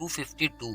252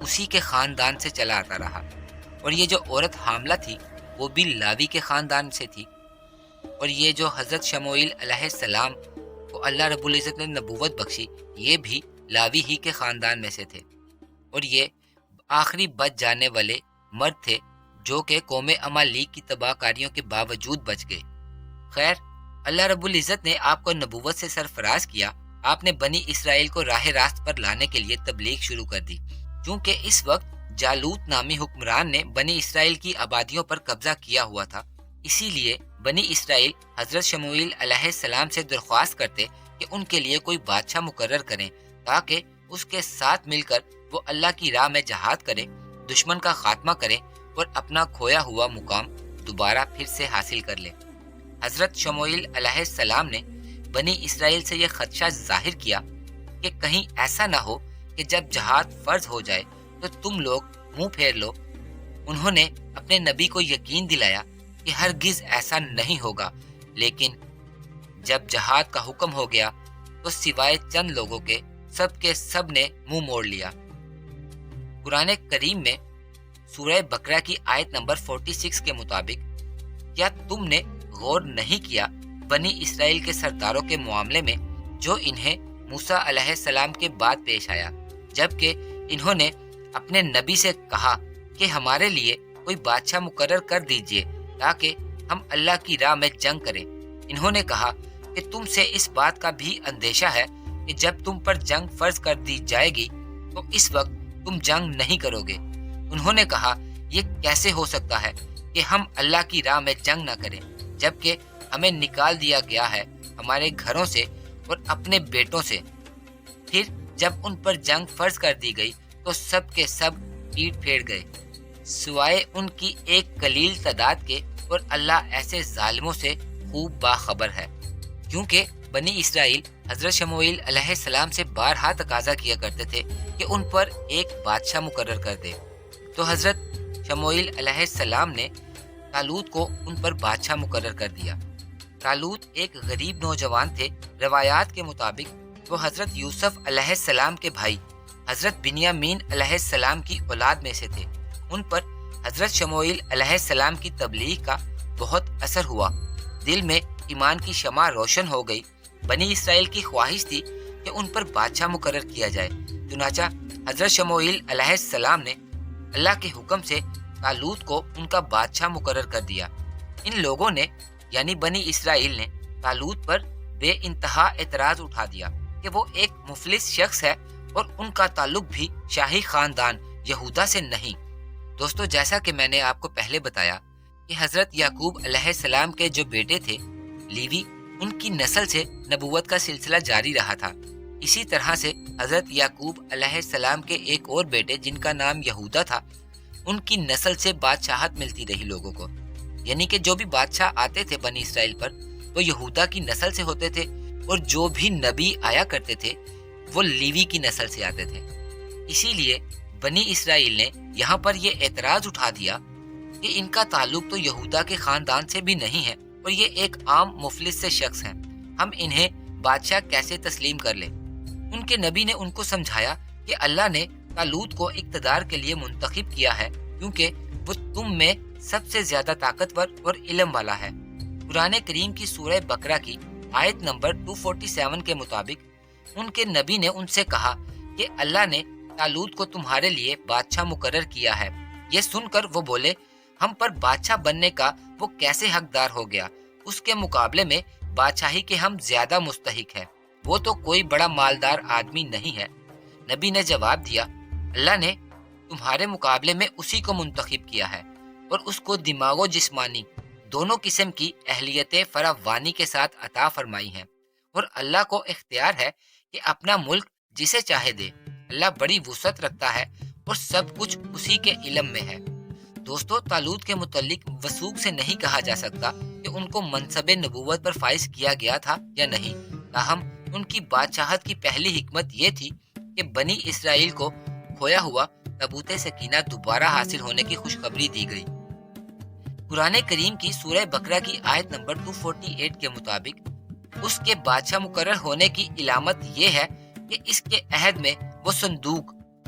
اسی کے خاندان سے چلا آتا رہا، اور یہ جو عورت حاملہ تھی وہ بھی لاوی کے خاندان سے تھی، اور یہ جو حضرت شموئیل علیہ السلام کو اللہ رب العزت نے نبوت بخشی یہ بھی لاوی ہی کے خاندان میں سے تھے، اور یہ آخری بچ جانے والے مرد تھے جو کہ قوم عمالیق کی تباہ کاریوں کے باوجود بچ گئے۔ خیر، اللہ رب العزت نے آپ کو نبوت سے سرفراز کیا، آپ نے بنی اسرائیل کو راہ راست پر لانے کے لیے تبلیغ شروع کر دی۔ چونکہ اس وقت جالوت نامی حکمران نے بنی اسرائیل کی آبادیوں پر قبضہ کیا ہوا تھا، اسی لیے بنی اسرائیل حضرت شموئیل علیہ السلام سے درخواست کرتے کہ ان کے لیے کوئی بادشاہ مقرر کریں تاکہ اس کے ساتھ مل کر وہ اللہ کی راہ میں جہاد کریں، دشمن کا خاتمہ کریں اور اپنا کھویا ہوا مقام دوبارہ پھر سے حاصل کر لیں۔ حضرت شموئیل علیہ السلام نے بنی اسرائیل سے یہ خدشہ ظاہر کیا کہ کہیں ایسا نہ ہو کہ جب جہاد فرض ہو جائے تو تم لوگ منہ پھیر لو۔ انہوں نے اپنے نبی کو یقین دلایا کہ ہرگز ایسا نہیں ہوگا، لیکن جب جہاد کا حکم ہو گیا تو سوائے چند لوگوں کے سب نے منہ موڑ لیا۔ قرآن کریم میں سورہ بقرہ کی آیت نمبر 46 کے مطابق، کیا تم نے غور نہیں کیا بنی اسرائیل کے سرداروں کے معاملے میں جو انہیں موسیٰ علیہ السلام کے بعد پیش آیا، جبکہ انہوں نے اپنے نبی سے کہا کہ ہمارے لیے کوئی بادشاہ مقرر کر دیجئے تاکہ ہم اللہ کی راہ میں جنگ کریں۔ انہوں نے کہا کہ تم سے اس بات کا بھی اندیشہ ہے کہ جب تم پر جنگ فرض کر دی جائے گی تو اس وقت تم جنگ نہیں کرو گے۔ انہوں نے کہا یہ کیسے ہو سکتا ہے کہ ہم اللہ کی راہ میں جنگ نہ کریں جبکہ ہمیں نکال دیا گیا ہے ہمارے گھروں سے اور اپنے بیٹوں سے۔ پھر جب ان پر جنگ فرض کر دی گئی تو سب کے سب پیٹ پھیر گئے سوائے ان کی ایک قلیل تعداد کے، اور اللہ ایسے ظالموں سے خوب باخبر ہے، کیونکہ بنی اسرائیل حضرت شموئیل علیہ السلام سے بارہا تقاضا کیا کرتے تھے کہ ان پر ایک بادشاہ مقرر کر دے، تو حضرت شموئیل علیہ السلام نے طالوت کو ان پر بادشاہ مقرر کر دیا۔ طالوت ایک غریب نوجوان تھے۔ روایات کے مطابق وہ حضرت یوسف علیہ السلام کے بھائی حضرت بنیامین علیہ السلام کی اولاد میں سے تھے۔ ان پر حضرت شموئیل علیہ السلام کی تبلیغ کا بہت اثر ہوا، دل میں ایمان کی شمع روشن ہو گئی۔ بنی اسرائیل کی خواہش تھی کہ ان پر بادشاہ مقرر کیا جائے، چنانچہ حضرت شموئیل علیہ السلام نے اللہ کے حکم سے طالوت کو ان کا بادشاہ مقرر کر دیا۔ ان لوگوں نے یعنی بنی اسرائیل نے طالوت پر بے انتہا اعتراض اٹھا دیا کہ وہ ایک مفلس شخص ہے اور ان کا تعلق بھی شاہی خاندان یہودا سے نہیں۔ دوستو، جیسا کہ میں نے آپ کو پہلے بتایا کہ حضرت یعقوب علیہ السلام کے جو بیٹے تھے لیوی، ان کی نسل سے نبوت کا سلسلہ جاری رہا تھا۔ اسی طرح سے حضرت یعقوب علیہ السلام کے ایک اور بیٹے جن کا نام یہودا تھا، ان کی نسل سے بادشاہت ملتی رہی لوگوں کو، یعنی کہ جو بھی بادشاہ آتے تھے بنی اسرائیل پر وہ یہودا کی نسل سے ہوتے تھے، اور جو بھی نبی آیا کرتے تھے وہ لیوی کی نسل سے آتے تھے۔ اسی لیے بنی اسرائیل نے یہاں پر یہ اعتراض اٹھا دیا کہ ان کا تعلق تو یہودا کے خاندان سے بھی نہیں ہے اور یہ ایک عام مفلس سے شخص ہیں، ہم انہیں بادشاہ کیسے تسلیم کر لیں۔ ان کے نبی نے ان کو سمجھایا کہ اللہ نے طالوت کو اقتدار کے لیے منتخب کیا ہے کیونکہ وہ تم میں سب سے زیادہ طاقتور اور علم والا ہے۔ قرآن کریم کی سورہ بقرہ کی آیت نمبر 247 کے مطابق ان کے نبی نے ان سے کہا کہ اللہ نے طالوت کو تمہارے لیے بادشاہ مقرر کیا ہے۔ یہ سن کر وہ بولے، ہم پر بادشاہ بننے کا وہ کیسے حقدار ہو گیا؟ اس کے مقابلے میں بادشاہی کے ہم زیادہ مستحق ہیں، وہ تو کوئی بڑا مالدار آدمی نہیں ہے۔ نبی نے جواب دیا، اللہ نے تمہارے مقابلے میں اسی کو منتخب کیا ہے اور اس کو دماغ و جسمانی دونوں قسم کی اہلیت فراوانی کے ساتھ عطا فرمائی ہیں، اور اللہ کو اختیار ہے کہ اپنا ملک جسے چاہے دے۔ اللہ بڑی وسعت رکھتا ہے اور سب کچھ اسی کے علم میں ہے۔ دوستو، طالوت کے متعلق وثوق سے نہیں کہا جا سکتا کہ ان کو منصب نبوت پر فائز کیا گیا تھا یا نہیں، تاہم ان کی بادشاہت کی پہلی حکمت یہ تھی کہ بنی اسرائیل کو کھویا ہوا تابوت سکینہ دوبارہ حاصل ہونے کی خوشخبری دی گئی۔ قرآن کریم کی سورہ بقرہ کی آیت نمبر 248 کے مطابق اس کے بادشاہ مقرر ہونے کی علامت یہ ہے کہ اس کے عہد میں وہ صندوق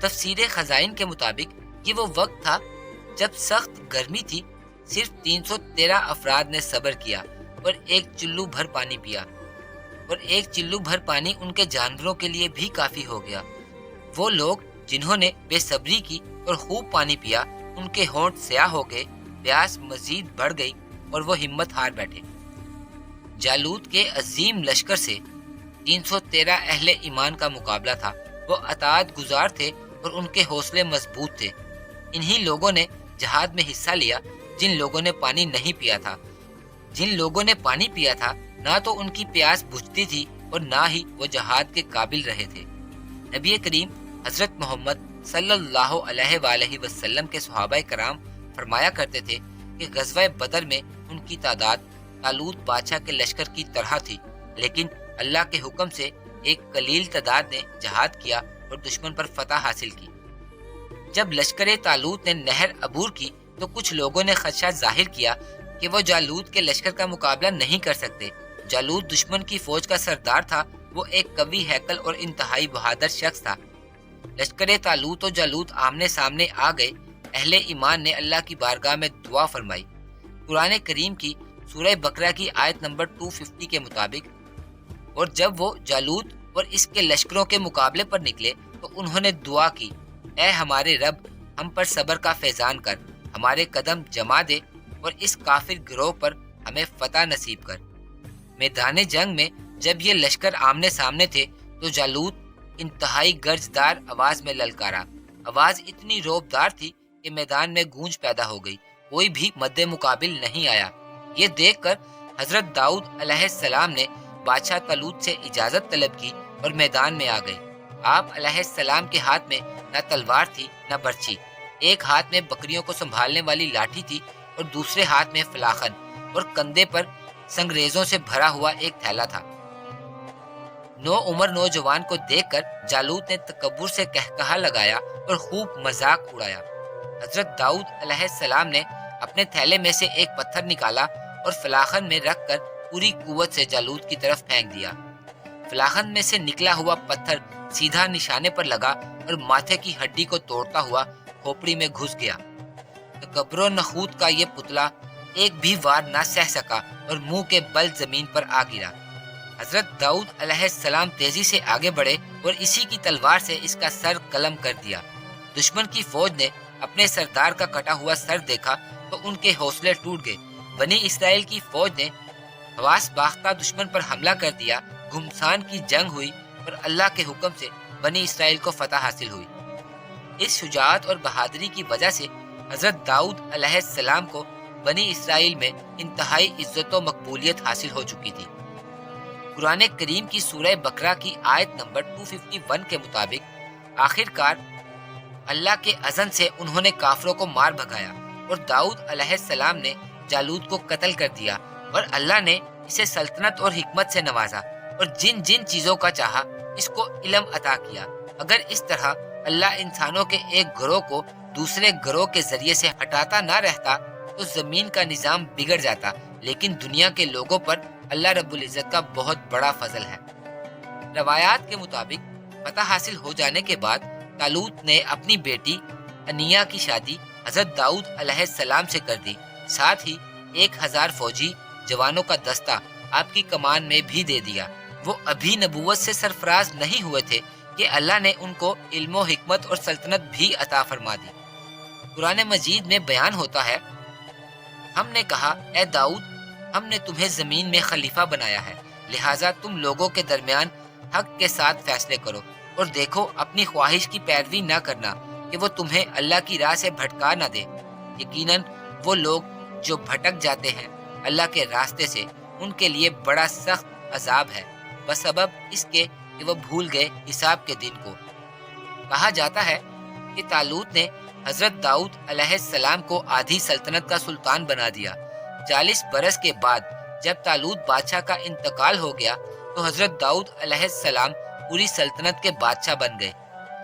تفسیر خزائن کے مطابق یہ وہ وقت تھا جب سخت گرمی تھی، صرف 313 افراد نے صبر کیا اور ایک چلو بھر پانی پیا، اور ایک چلو بھر پانی ان کے جانوروں کے لیے بھی کافی ہو گیا۔ وہ لوگ جنہوں نے بے صبری کی اور خوب پانی پیا، ان کے ہونٹ سیاہ ہو گئے، پیاس مزید بڑھ گئی اور وہ ہمت ہار بیٹھے۔ جالوت کے عظیم لشکر سے 313 اہل ایمان کا مقابلہ تھا۔ وہ اطاعت گزار تھے اور ان کے حوصلے مضبوط تھے۔ انہی لوگوں نے جہاد میں حصہ لیا جن لوگوں نے پانی نہیں پیا تھا۔ جن لوگوں نے پانی پیا تھا، نہ تو ان کی پیاس بجھتی تھی اور نہ ہی وہ جہاد کے قابل رہے تھے۔ نبی کریم حضرت محمد صلی اللہ علیہ وآلہ وسلم کے صحابہ کرام فرمایا کرتے تھے کہ غزوہ بدر میں ان کی تعداد طالوت بادشاہ کے لشکر کی طرح تھی، لیکن اللہ کے حکم سے ایک قلیل تعداد نے جہاد کیا اور دشمن پر فتح حاصل کی۔ جب لشکر طالوت نے نہر عبور کی تو کچھ لوگوں نے خدشہ ظاہر کیا کہ وہ جالوت کے لشکر کا مقابلہ نہیں کر سکتے۔ جالوت دشمن کی فوج کا سردار تھا۔ وہ ایک قوی ہیکل اور انتہائی بہادر شخص تھا۔ لشکر طالوت و جالوت آمنے سامنے آ گئے۔ اہل ایمان نے اللہ کی بارگاہ میں دعا فرمائی۔ قرآن کریم کی سورہ بقرہ کی آیت نمبر 250 کے مطابق، اور جب وہ جالوت اور اس کے لشکروں کے مقابلے پر نکلے تو انہوں نے دعا کی، اے ہمارے رب، ہم پر صبر کا فیضان کر، ہمارے قدم جما دے اور اس کافر گروہ پر ہمیں فتح نصیب کر۔ میدان جنگ میں جب یہ لشکر آمنے سامنے تھے تو جالوت انتہائی گرجدار آواز میں للکارا۔ آواز اتنی روبدار تھی کہ میدان میں گونج پیدا ہو گئی، کوئی بھی مد مقابل نہیں آیا۔ یہ دیکھ کر حضرت داؤد علیہ السلام نے بادشاہ طالوت سے اجازت طلب کی اور میدان میں آ گئے۔ آپ علیہ السلام کے ہاتھ میں نہ تلوار تھی نہ برچی، ایک ہاتھ میں بکریوں کو سنبھالنے والی لاٹھی تھی اور دوسرے ہاتھ میں فلاخن، اور کندھے پر سنگریزوں سے بھرا ہوا ایک تھیلا تھا۔ نو عمر نوجوان کو دیکھ کر جالوت نے تکبر سے کہکہا لگایا اور خوب مذاق اڑایا۔ حضرت داؤد علیہ السلام نے اپنے تھیلے میں سے ایک پتھر نکالا اور فلاخن میں رکھ کر پوری قوت سے جالوت کی طرف پھینک دیا۔ فلاخن میں سے نکلا ہوا پتھر سیدھا نشانے پر لگا اور ماتھے کی ہڈی کو توڑتا ہوا کھوپڑی میں گھس گیا۔ تکبر و نخوت کا یہ پتلا ایک بھی وار نہ سہ سکا اور منہ کے بل زمین پر آ گرا۔ حضرت داؤد علیہ السلام تیزی سے آگے بڑھے اور اسی کی تلوار سے اس کا سر قلم کر دیا۔ دشمن کی فوج نے اپنے سردار کا کٹا ہوا سر دیکھا تو ان کے حوصلے ٹوٹ گئے۔ بنی اسرائیل کی فوج نے حواس باختہ دشمن پر حملہ کر دیا۔ گھمسان کی جنگ ہوئی اور اللہ کے حکم سے بنی اسرائیل کو فتح حاصل ہوئی۔ اس شجاعت اور بہادری کی وجہ سے حضرت داؤد علیہ السلام کو بنی اسرائیل میں انتہائی عزت و مقبولیت حاصل ہو چکی تھی۔ قرآن کریم کی سورہ بقرہ کی آیت نمبر 251 کے مطابق آخر کار اللہ کے اذن سے انہوں نے کافروں کو مار بھگایا اور داؤد علیہ السلام نے جالوت کو قتل کر دیا، اور اللہ نے اسے سلطنت اور حکمت سے نوازا اور جن جن چیزوں کا چاہا اس کو علم عطا کیا۔ اگر اس طرح اللہ انسانوں کے ایک گروہ کو دوسرے گروہ کے ذریعے سے ہٹاتا نہ رہتا تو زمین کا نظام بگڑ جاتا، لیکن دنیا کے لوگوں پر اللہ رب العزت کا بہت بڑا فضل ہے۔ روایات کے مطابق فتح حاصل ہو جانے کے بعد طالوت نے اپنی بیٹی انیا کی شادی حضرت داؤد علیہ السلام سے کر دی، ساتھ ہی 1000 فوجی جوانوں کا دستہ آپ کی کمان میں بھی دے دیا۔ وہ ابھی نبوت سے سرفراز نہیں ہوئے تھے کہ اللہ نے ان کو علم و حکمت اور سلطنت بھی عطا فرما دی۔ قرآن مجید میں بیان ہوتا ہے، ہم نے کہا، اے داؤد، ہم نے تمہیں زمین میں خلیفہ بنایا ہے، لہٰذا تم لوگوں کے درمیان حق کے ساتھ فیصلے کرو اور دیکھو اپنی خواہش کی پیروی نہ کرنا کہ وہ تمہیں اللہ کی راہ سے بھٹکا نہ دے۔ یقیناً وہ لوگ جو بھٹک جاتے ہیں اللہ کے راستے سے، ان کے لیے بڑا سخت عذاب ہے، بسبب اس کے کہ وہ بھول گئے حساب کے دن کو۔ کہا جاتا ہے کہ طالوت نے حضرت داؤد علیہ السلام کو آدھی سلطنت کا سلطان بنا دیا۔ 40 برس کے بعد جب طالوت بادشاہ کا انتقال ہو گیا تو حضرت داؤد علیہ السلام پوری سلطنت کے بادشاہ بن گئے۔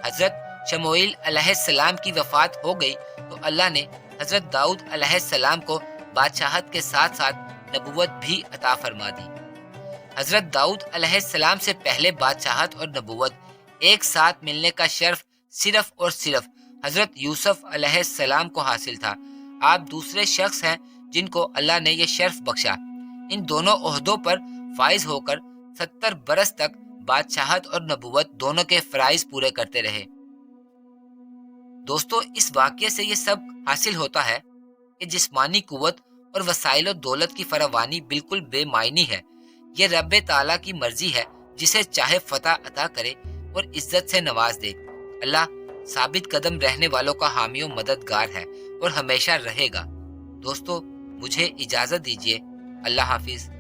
حضرت شموئیل علیہ السلام کی وفات ہو گئی تو اللہ نے حضرت داؤد علیہ السلام کو بادشاہت کے ساتھ ساتھ نبوت بھی عطا فرما دی۔ حضرت داؤد علیہ السلام سے پہلے بادشاہت اور نبوت ایک ساتھ ملنے کا شرف صرف اور صرف حضرت یوسف علیہ السلام کو حاصل تھا۔ آپ دوسرے شخص ہیں جن کو اللہ نے یہ شرف بخشا۔ ان دونوں عہدوں پر فائز ہو کر 70 برس تک بادشاہت اور نبوت دونوں کے فرائض پورے کرتے رہے۔ دوستو، اس واقعے سے یہ سب حاصل ہوتا ہے کہ جسمانی قوت اور وسائل و دولت کی فراوانی بالکل بے معنی ہے۔ یہ رب تعالیٰ کی مرضی ہے، جسے چاہے فتح عطا کرے اور عزت سے نواز دے۔ اللہ ثابت قدم رہنے والوں کا حامی و مددگار ہے اور ہمیشہ رہے گا۔ دوستو، مجھے اجازت دیجیے۔ اللہ حافظ۔